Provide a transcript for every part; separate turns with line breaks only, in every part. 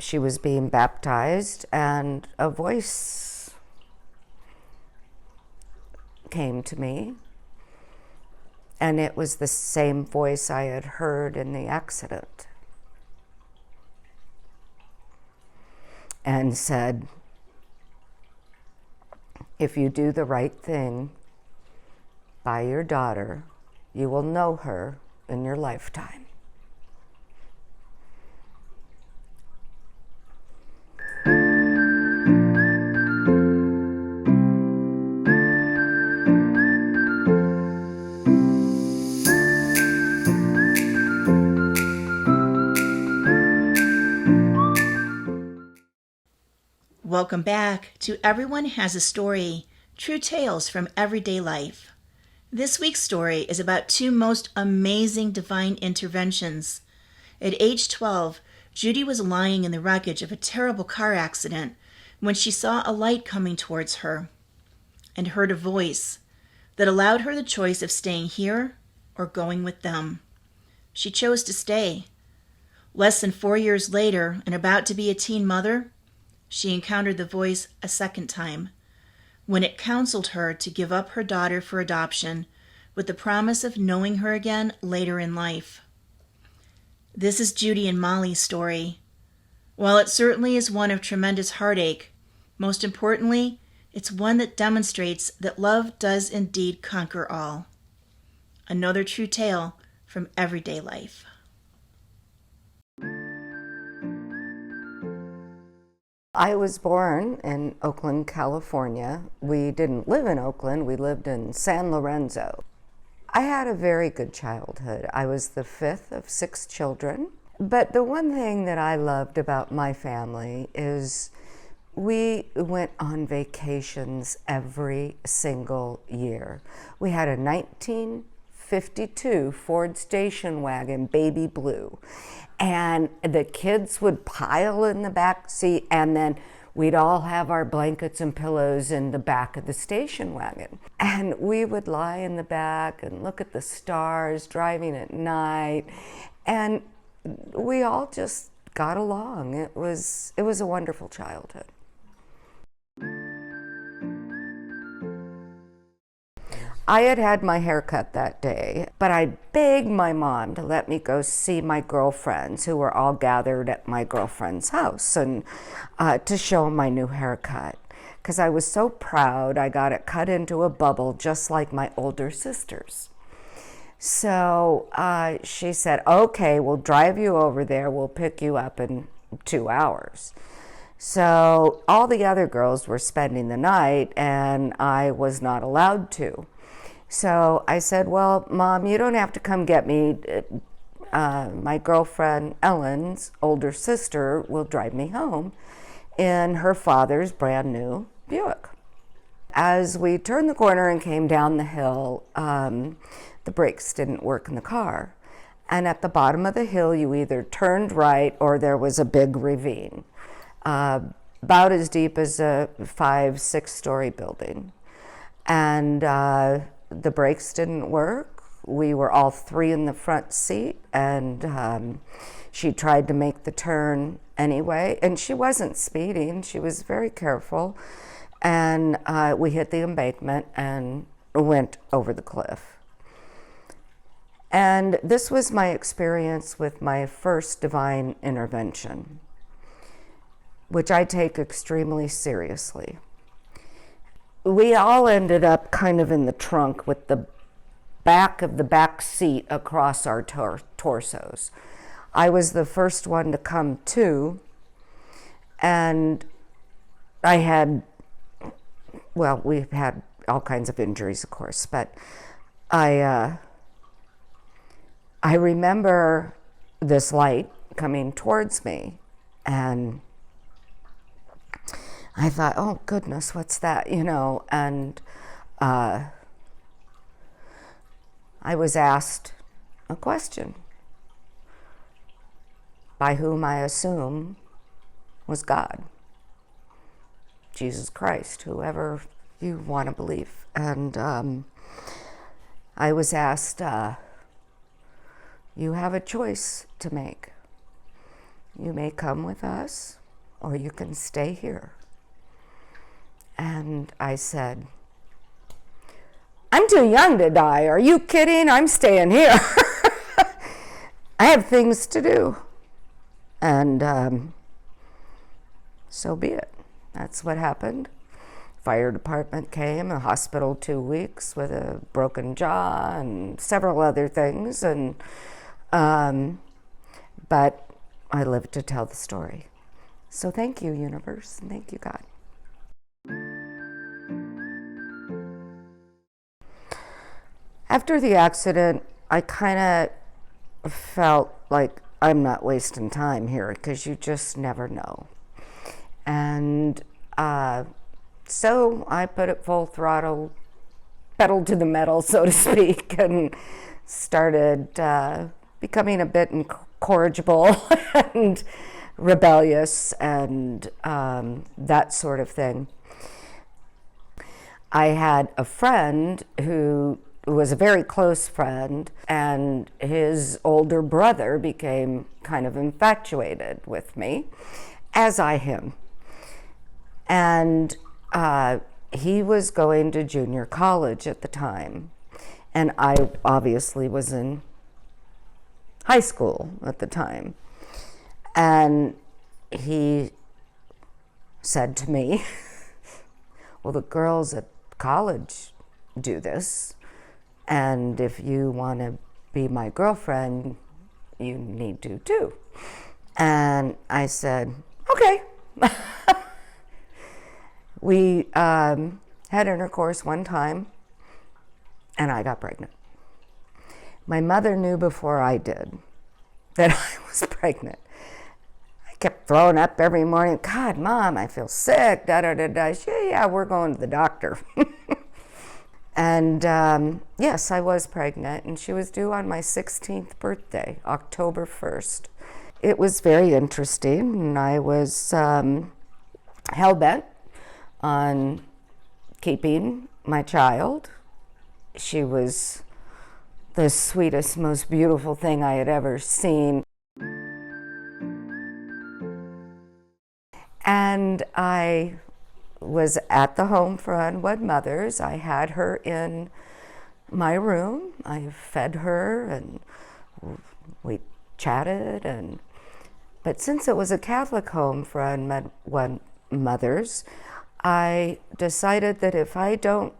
she was being baptized, and a voice came to me, and it was the same voice I had heard in the accident, and said, if you do the right thing by your daughter, you will know her in your lifetime.
Welcome back to Everyone Has a Story, True Tales from Everyday Life. This week's story is about two most amazing divine interventions. At age 12, Judy was lying in the wreckage of a terrible car accident when she saw a light coming towards her and heard a voice that allowed her the choice of staying here or going with them. She chose to stay. Less than 4 years later, and about to be a teen mother, she encountered the voice a second time, when it counseled her to give up her daughter for adoption with the promise of knowing her again later in life. This is Judy and Molli's story. While it certainly is one of tremendous heartache, most importantly, it's one that demonstrates that love does indeed conquer all. Another true tale from everyday life.
I was born in Oakland, California. We didn't live in Oakland, we lived in San Lorenzo. I had a very good childhood. I was the fifth of 6 children. But the one thing that I loved about my family is we went on vacations every single year. We had a 1952 Ford station wagon, baby blue. And the kids would pile in the back seat, and then we'd all have our blankets and pillows in the back of the station wagon. And we would lie in the back and look at the stars driving at night. And we all just got along. It was a wonderful childhood. I had had my hair cut that day, but I begged my mom to let me go see my girlfriends who were all gathered at my girlfriend's house and to show them my new haircut, because I was so proud I got it cut into a bubble just like my older sisters. So she said, okay, we'll drive you over there, we'll pick you up in 2 hours. So all the other girls were spending the night and I was not allowed to. So I said, well, Mom, you don't have to come get me. My girlfriend Ellen's older sister will drive me home in her father's brand new Buick. As we turned the corner and came down the hill, the brakes didn't work in the car. And at the bottom of the hill, you either turned right or there was a big ravine, about as deep as a 5-6 story building. And the brakes didn't work. We were all 3 in the front seat, and she tried to make the turn anyway, and she wasn't speeding, she was very careful, and we hit the embankment and went over the cliff. And this was my experience with my first divine intervention, which I take extremely seriously. We all ended up kind of in the trunk with the back of the back seat across our torsos. I was the first one to come to, and I had, well, we've had all kinds of injuries, of course, but I remember this light coming towards me, and I thought, oh goodness, what's that, and I was asked a question by whom I assume was God, Jesus Christ, whoever you want to believe. And I was asked, you have a choice to make. You may come with us, or you can stay here. And I said, I'm too young to die. Are you kidding? I'm staying here. I have things to do. And so be it. That's what happened. Fire department came, a hospital 2 weeks with a broken jaw and several other things. And but I lived to tell the story. So thank you, universe, and thank you, God. After the accident, I kind of felt like I'm not wasting time here because you just never know. And so I put it full throttle, pedal to the metal, so to speak, and started becoming a bit incorrigible and rebellious and that sort of thing. I had a friend who was a very close friend, and his older brother became kind of infatuated with me, as I him. And he was going to junior college at the time, and I obviously was in high school at the time. And he said to me, well, the girls at college do this, and if you want to be my girlfriend, you need to too. And I said, okay. We had intercourse one time, and I got pregnant. My mother knew before I did that I was pregnant. I kept throwing up every morning. God, Mom, I feel sick, da-da-da-da. Yeah, we're going to the doctor. And yes, I was pregnant, and she was due on my 16th birthday, October 1st. It was very interesting, and I was hell-bent on keeping my child. She was the sweetest, most beautiful thing I had ever seen. And I was at the home for unwed mothers. I had her in my room. I fed her and we chatted. But since it was a Catholic home for unwed mothers, I decided that if I don't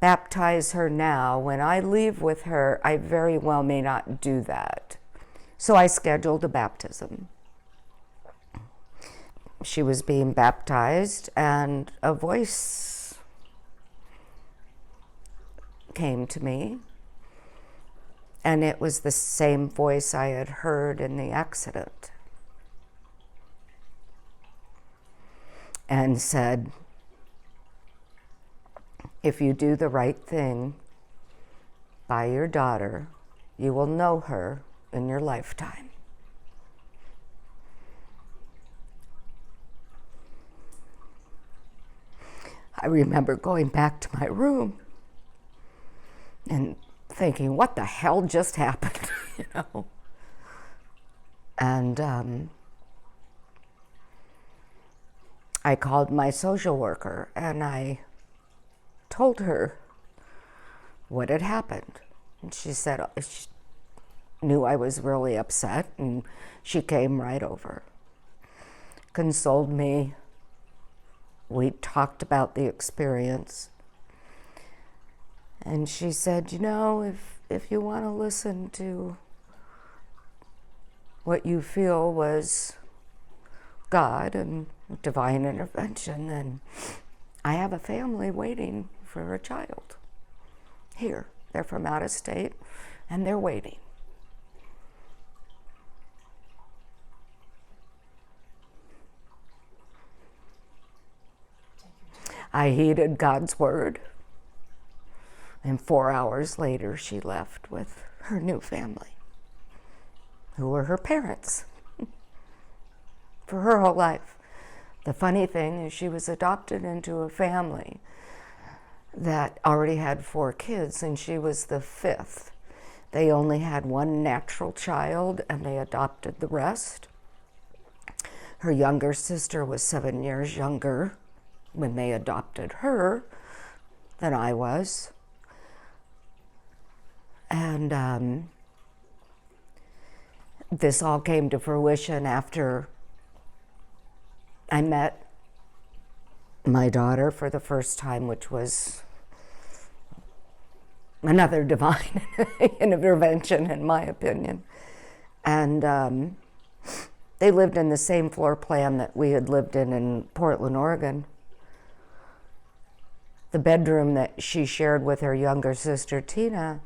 baptize her now, when I leave with her, I very well may not do that. So I scheduled a baptism. She was being baptized, and a voice came to me, and it was the same voice I had heard in the accident, and said, if you do the right thing by your daughter, you will know her in your lifetime. I remember going back to my room and thinking, what the hell just happened, you know? And I called my social worker and I told her what had happened. And she said she knew I was really upset, and she came right over, consoled me. We talked about the experience. And she said, you know, if you want to listen to what you feel was God and divine intervention, then I have a family waiting for a child here. They're from out of state, and they're waiting. I heeded God's word, and 4 hours later she left with her new family, who were her parents for her whole life. The funny thing is she was adopted into a family that already had 4 kids, and she was the 5th. They only had one natural child, and they adopted the rest. Her younger sister was 7 years younger when they adopted her than I was. And this all came to fruition after I met my daughter for the first time, which was another divine intervention, in my opinion. And they lived in the same floor plan that we had lived in Portland, Oregon. The bedroom that she shared with her younger sister, Tina,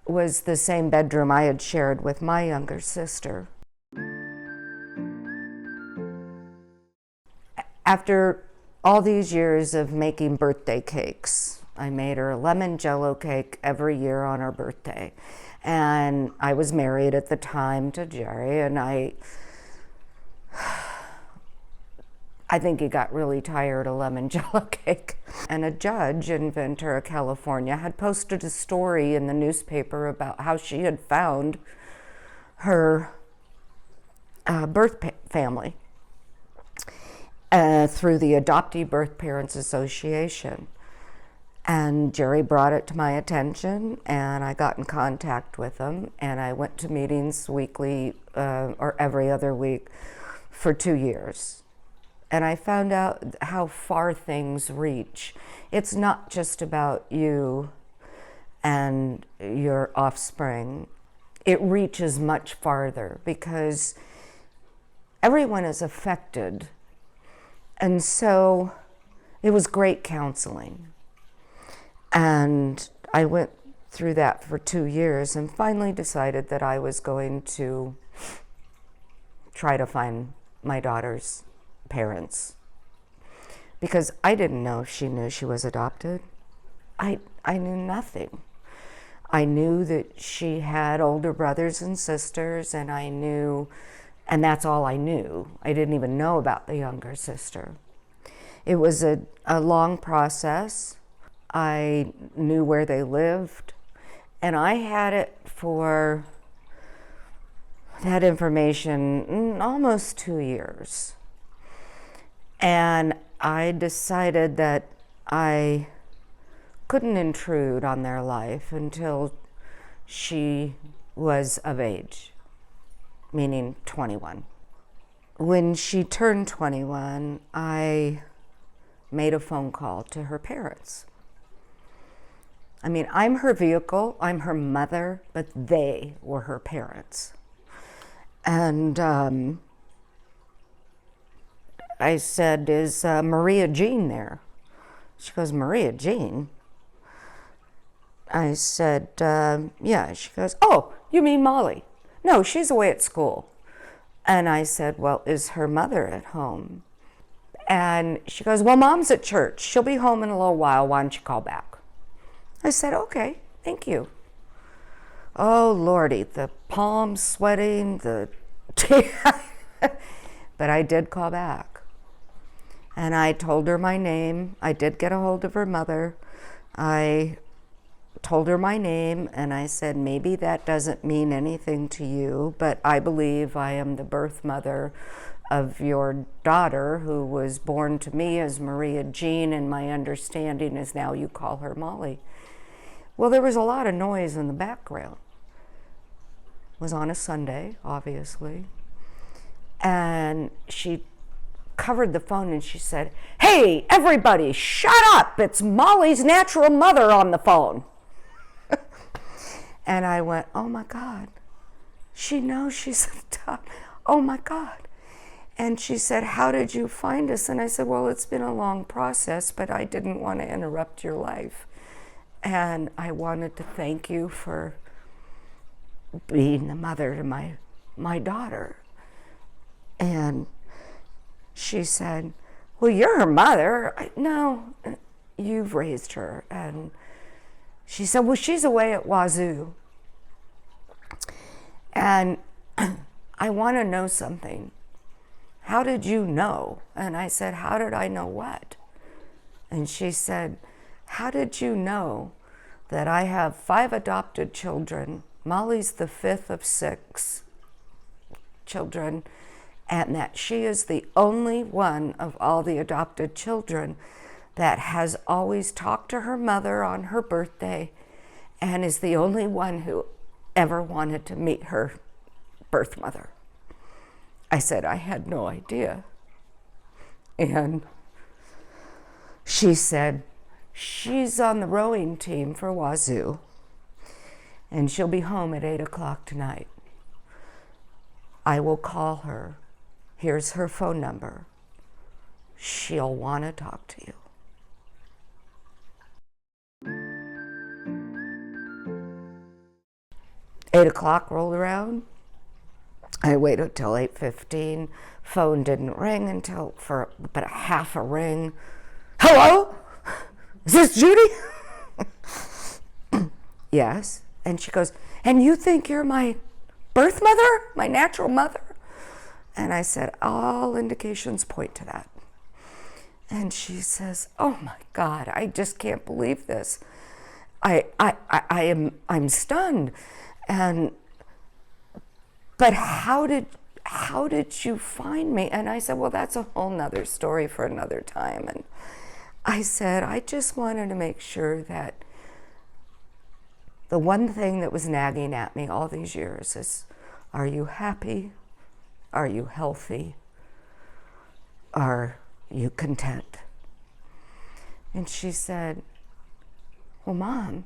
was the same bedroom I had shared with my younger sister. After all these years of making birthday cakes, I made her a lemon jello cake every year on her birthday. And I was married at the time to Jerry, and I think he got really tired of lemon jello cake. And a judge in Ventura, California, had posted a story in the newspaper about how she had found her birth family through the Adoptee Birth Parents Association. And Jerry brought it to my attention, and I got in contact with him, and I went to meetings weekly or every other week for 2 years. And I found out how far things reach. It's not just about you and your offspring. It reaches much farther because everyone is affected. And so it was great counseling. And I went through that for 2 years and finally decided that I was going to try to find my daughter's parents, because I didn't know if she knew she was adopted. I knew nothing. I knew that she had older brothers and sisters, and and that's all I knew. I didn't even know about the younger sister. It was a long process. I knew where they lived, and I had that information almost 2 years. And I decided that I couldn't intrude on their life until she was of age, meaning 21. When she turned 21, I made a phone call to her parents. I mean, I'm her vehicle, I'm her mother, but they were her parents. And I said, is Maria Jean there? She goes, Maria Jean? I said, yeah. She goes, oh, you mean Molli? No, she's away at school. And I said, well, is her mother at home? And she goes, well, Mom's at church. She'll be home in a little while. Why don't you call back? I said, okay, thank you. Oh, Lordy, the palms sweating, but I did call back. And I told her my name. I did get a hold of her mother. I told her my name, and I said, maybe that doesn't mean anything to you, but I believe I am the birth mother of your daughter, who was born to me as Maria Jean, and my understanding is now you call her Molli. Well, there was a lot of noise in the background. It was on a Sunday, obviously. And she covered the phone and she said, hey, everybody, shut up. It's Molli's natural mother on the phone. And I went, oh my God, she knows she's adopted. Oh my God. And she said, how did you find us? And I said, well, it's been a long process, but I didn't want to interrupt your life. And I wanted to thank you for being the mother to my daughter. And she said, well, you're her mother. No, you've raised her. And she said, well, she's away at Wazoo. And I want to know something. How did you know? And I said, how did I know what? And she said, how did you know that I have 5 adopted children? Molli's the 5th of 6 children. and that she is the only one of all the adopted children that has always talked to her mother on her birthday and is the only one who ever wanted to meet her birth mother. I said, I had no idea. And she said, she's on the rowing team for Wazoo, and she'll be home at 8 o'clock tonight. I will call her. Here's her phone number. She'll want to talk to you. Eight o'clock rolled around. I waited till 8:15. Phone didn't ring until for about a half a ring. Hello? Is this Judy? Yes. And she goes, and you think you're my birth mother? My natural mother? And I said, all indications point to that. And she says, oh my God, I just can't believe this. I'm stunned. But how did you find me? And I said, well, that's a whole nother story for another time. And I said, I just wanted to make sure that the one thing that was nagging at me all these years is, are you happy? Are you healthy? Are you content? And she said, well, Mom,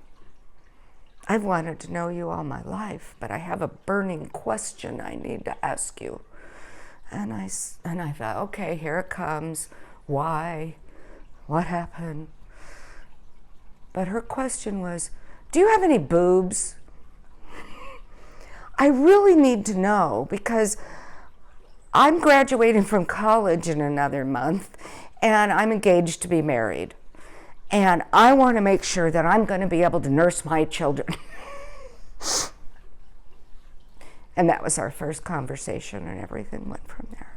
I've wanted to know you all my life, but I have a burning question I need to ask you. And I thought, okay, here it comes. Why? What happened? But her question was, do you have any boobs? I really need to know, because I'm graduating from college in another month, and I'm engaged to be married. And I want to make sure that I'm going to be able to nurse my children. And that was our first conversation, and everything went from there.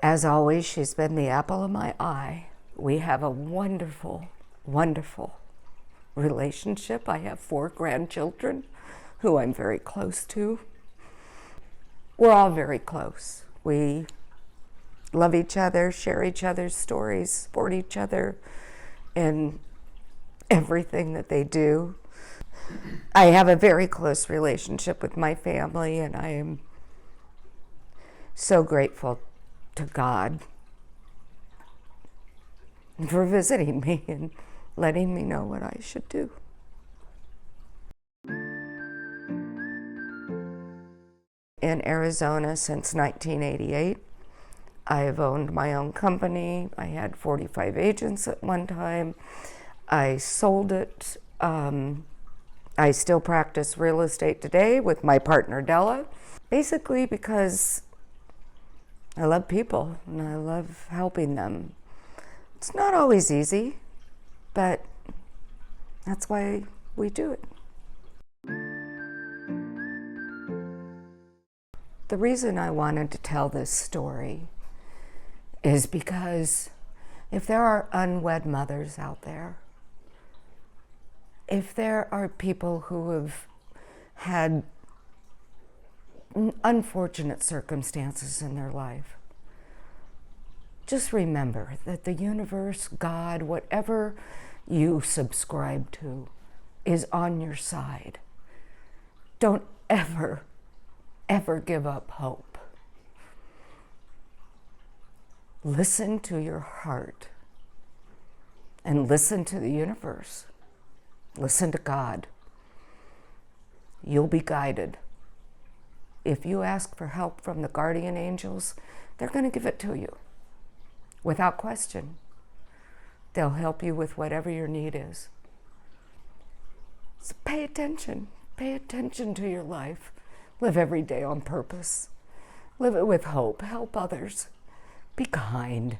As always, she's been the apple of my eye. We have a wonderful, wonderful relationship. I have 4 grandchildren who I'm very close to. We're all very close. We love each other, share each other's stories, support each other in everything that they do. I have a very close relationship with my family, and I am so grateful to God for visiting me and letting me know what I should do. In Arizona since 1988. I have owned my own company. I had 45 agents at one time. I sold it. I still practice real estate today with my partner Della, basically because I love people and I love helping them. It's not always easy, but that's why we do it. The reason I wanted to tell this story is because if there are unwed mothers out there, if there are people who have had unfortunate circumstances in their life, just remember that the universe, God, whatever you subscribe to, is on your side. Don't ever give up hope. Listen to your heart and listen to the universe. Listen to God. You'll be guided. If you ask for help from the guardian angels, they're going to give it to you without question. They'll help you with whatever your need is. So pay attention. Pay attention to your life. Live every day on purpose. Live it with hope. Help others. Be kind.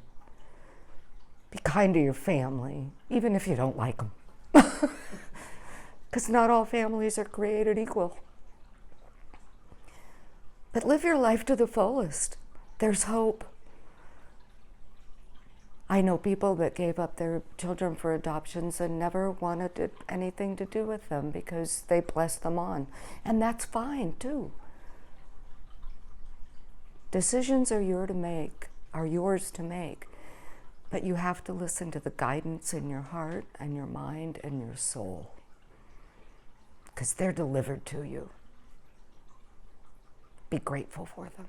Be kind to your family, even if you don't like them. Because not all families are created equal. But live your life to the fullest. There's hope. I know people that gave up their children for adoptions and never wanted anything to do with them because they blessed them on. And that's fine too. Decisions are yours to make, but you have to listen to the guidance in your heart and your mind and your soul, because they're delivered to you. Be grateful for them.